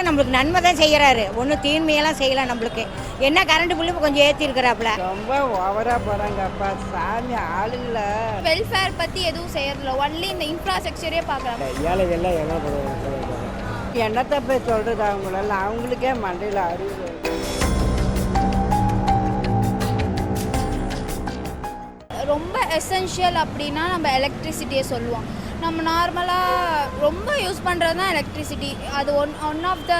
நம்மளுக்கு நன்மை தான் செய்கிறாரு, ஒன்றும் தீன்மையெல்லாம் செய்யலை. நம்மளுக்கு என்ன கரண்ட் பில்லு கொஞ்சம் ஏற்றிருக்கிறாப்புல. ரொம்ப ஓவராக போகிறாங்கப்பா சாமி ஆளுங்களை. வெல்ஃபேர் பற்றி எதுவும் செய்யறதில்ல, ஒன்லி இந்த இன்ஃப்ராஸ்ட்ரக்சரே பார்க்குறாங்க. ஏழைகள்லாம் என்ன பண்ணுவாங்க? என்னத்தை போய் சொல்கிறது அவங்களெல்லாம், அவங்களுக்கே மண்டையில் அறிவு. ரொம்ப எசென்ஷியல் அப்படின்னா நம்ம எலக்ட்ரிசிட்டியை சொல்லுவோம். நம்ம நார்மலாக ரொம்ப யூஸ் பண்ணுறது தான் எலக்ட்ரிசிட்டி. அது ஒன் ஆஃப் த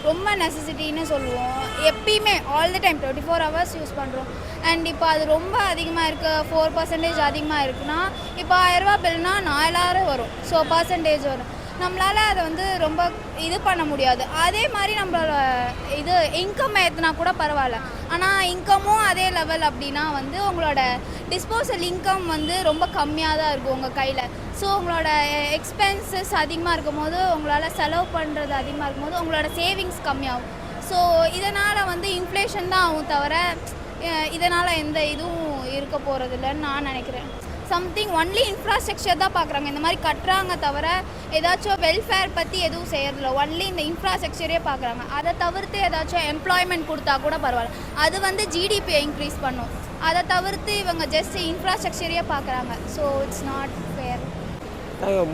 ரொம்ப நெசசிட்டின்னு சொல்லுவோம். எப்பயுமே all the time 24 hours use பண்ணுறோம். அண்ட் இப்போ அது ரொம்ப அதிகமாக இருக்குது, 4% அதிகமாக இருக்குன்னா இப்போ 1000 ரூபா பில்னா 4000 வரும். ஸோ பர்சன்டேஜ் வரும். நம்மளால் அதை வந்து ரொம்ப இது பண்ண முடியாது. அதே மாதிரி நம்மளோட இது இன்கம் ஏற்றினா கூட பரவாயில்ல. ஆனால் இன்கமும் அதே லெவல் அப்படின்னா வந்து உங்களோட டிஸ்போசல் இன்கம் வந்து ரொம்ப கம்மியாக தான் இருக்கும் உங்கள் கையில். ஸோ உங்களோட எக்ஸ்பென்சஸ் அதிகமாக இருக்கும் போது, உங்களால் செலவு பண்ணுறது அதிகமாக இருக்கும் போது உங்களோட சேவிங்ஸ் கம்மியாகும். ஸோ இதனால் வந்து இன்ஃப்ளேஷன் தான் ஆகும் தவிர இதனால் எந்த இதுவும் இருக்க போகிறதில்லன்னு நான் நினைக்கிறேன். சம்திங் ஒன்லி இன்ஃப்ராஸ்ட்ரக்சர் தான் பார்க்குறாங்க, இந்த மாதிரி கட்டுறாங்க தவிர ஏதாச்சும் வெல்ஃபேர் பற்றி எதுவும் செய்யறதில்ல. ஒன்லி இந்த இன்ஃப்ராஸ்ட்ரக்சரே பார்க்குறாங்க. அதை தவிர்த்து ஏதாச்சும் எம்ப்ளாய்மெண்ட் கொடுத்தா கூட பரவாயில்ல, அது வந்து ஜிடிபியை இன்க்ரீஸ் பண்ணும். அதை தவிர்த்து இவங்க ஜஸ்ட் இன்ஃப்ராஸ்ட்ரக்சரையே பார்க்குறாங்க. So it's not fair.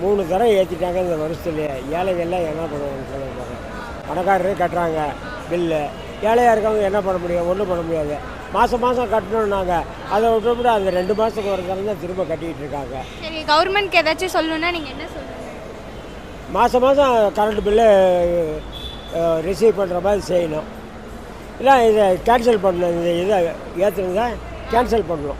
3 தரம் ஏற்றிட்டாங்க இந்த வருஷத்துலேயே. ஏழைகள்லாம் என்ன பண்ணுவாங்க சொல்லுவாங்க? பணக்காரரே கட்டுறாங்க பில்லு, ஏழையாக இருக்கவங்க என்ன பண்ண முடியும்? ஒன்றும் பண்ண முடியாது. மாதம் கட்டணும்னாங்க, அதை விட்டு அந்த 2 மாதத்துக்கு ஒரு தரம் தான் திரும்ப கட்டிக்கிட்டு இருக்காங்க. சரி, கவர்மெண்ட்க்கு ஏதாச்சும் சொல்லணுன்னா நீங்கள் என்ன சொல்லுங்கள்? மாதம் கரண்ட் பில்லு ரிசீவ் பண்ணுற மாதிரி செய்யணும். இல்லை இதை கேன்சல் பண்ணணும், இந்த இதை ஏற்றுனதை கேன்சல் பண்ணணும்.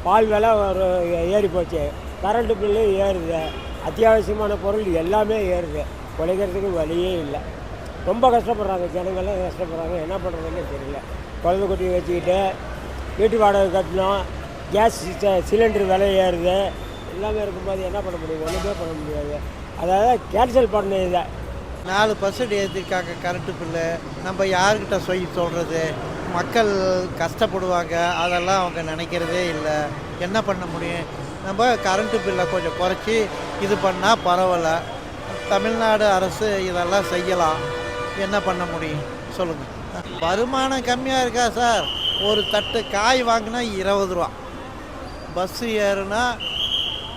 பால் விலை ஒரு ஏறி போச்சு, கரண்ட் பில்லு ஏறுது, அத்தியாவசியமான பொருள் எல்லாமே ஏறுது. குறைக்கிறதுக்கு வழியே இல்லை. ரொம்ப கஷ்டப்படுறாங்க, ஜனங்கள்லாம் கஷ்டப்படுறாங்க. என்ன பண்ணுறதுன்னு தெரியல. குழந்தை குட்டியை வச்சுக்கிட்டு வீட்டு வாடகை கட்டணும், கேஸ் சிலிண்டர் விலை ஏறுது, எல்லாமே இருக்கும்போது என்ன பண்ண முடியும்? ஒன்றுமே பண்ண முடியாது. அதாவது கேன்சல் பண்ண இதை 4% ஏற்றிருக்காங்க கரண்ட்டு பில்லு. நம்ம யார்கிட்ட சொல்கிறது? மக்கள் கஷ்டப்படுவாங்க, அதெல்லாம் அவங்க நினைக்கிறதே இல்லை. என்ன பண்ண முடியும்? நம்ம கரண்ட்டு பில்லை கொஞ்சம் குறைச்சி இது பண்ணால் பரவாயில்ல. தமிழ்நாடு அரசு இதெல்லாம் செய்யலாம். என்ன பண்ண முடியும் சொல்லுங்கள்? வருமானம் கம்மியாக இருக்கா சார்? ஒரு தட்டு காய் வாங்கினா 20 ரூபா. பஸ்ஸு ஏறுனா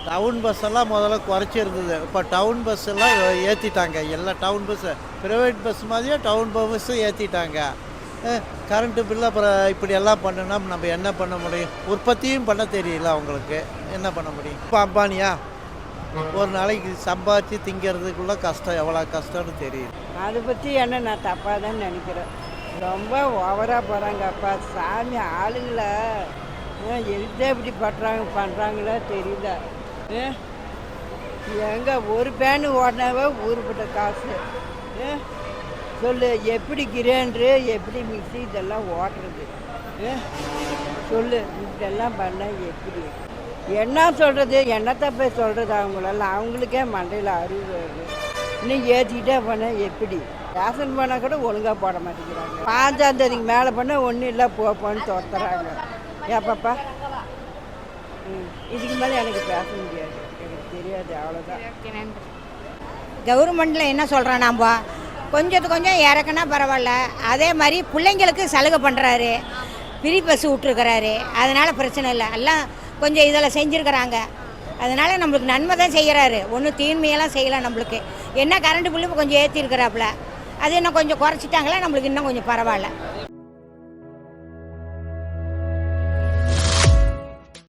டவுன் பஸ்ஸெல்லாம் முதல்ல குறைச்சிருந்தது, இப்போ டவுன் பஸ்ஸெல்லாம் ஏற்றிட்டாங்க. எல்லாம் டவுன் பஸ்ஸு ப்ரைவேட் பஸ் மாதிரியே டவுன் பஸ்ஸு ஏற்றிட்டாங்க. கரண்ட்டு பில்லு அப்புறம் இப்படி எல்லாம் பண்ணுனா நம்ம என்ன பண்ண முடியும்? உற்பத்தியும் பண்ண தெரியல அவங்களுக்கு. என்ன பண்ண முடியும்? இப்போ அம்பானியா ஒரு நாளைக்கு சம்பாதிச்சு திங்கிறதுக்குள்ளே கஷ்டம், எவ்வளோ கஷ்டம்னு தெரியுது. அதை பற்றி என்ன நான் தப்பாக தான் நினைக்கிறேன். ரொம்ப ஓவராக போகிறாங்கப்பா சாமி ஆளுங்களை. எதை எப்படி பண்ணுறாங்களோ தெரியல. எங்கே ஒரு பேனு ஓடினாவே ஊருப்பட்ட காசு. சொல்லு, எப்படி கிரைண்டரு, எப்படி மிக்சி இதெல்லாம் ஓட்டுறது? சொல்லு, இதெல்லாம் பண்ணால் எப்படி? என்ன சொல்கிறது? என்னத்தை போய் சொல்கிறது அவங்களெல்லாம், அவங்களுக்கே மண்டையில் அறிவு வருது. இன்னும் ஏற்றிக்கிட்டே பண்ணால் எப்படி? ரேஷன் பண்ணால் கூட ஒழுங்காக போட மாட்டேங்கிறாங்க. 5ஆம் தேதிக்கு மேலே பண்ணால் ஒன்றும் இல்லை போன்னு துரத்துறாங்க. ஏப்பாப்பா, இதுக்கு மேலே எனக்கு பேச முடியாது, எனக்கு தெரியாது, அவ்வளோதான். கவர்மெண்ட்டில் என்ன சொல்கிறோம்? நம்ம கொஞ்சத்துக்கு கொஞ்சம் இறக்குனா பரவாயில்ல. அதே மாதிரி பிள்ளைங்களுக்கு சலுகை பண்ணுறாரு, ஃப்ரீ பஸ் விட்ருக்கிறாரு. அதனால் பிரச்சனை இல்லை. எல்லாம் கொஞ்சம் இதில் செஞ்சுருக்கிறாங்க. அதனால் நம்மளுக்கு நன்மை தான் செய்கிறாரு, ஒன்றும் தீன்மையெல்லாம் செய்யலை. நம்மளுக்கு என்ன கரண்ட் பில்லு கொஞ்சம் ஏற்றிருக்கிறாப்புல, அது இன்னும் கொஞ்சம் குறைச்சிட்டாங்களா நம்மளுக்கு இன்னும் கொஞ்சம் பரவாயில்ல.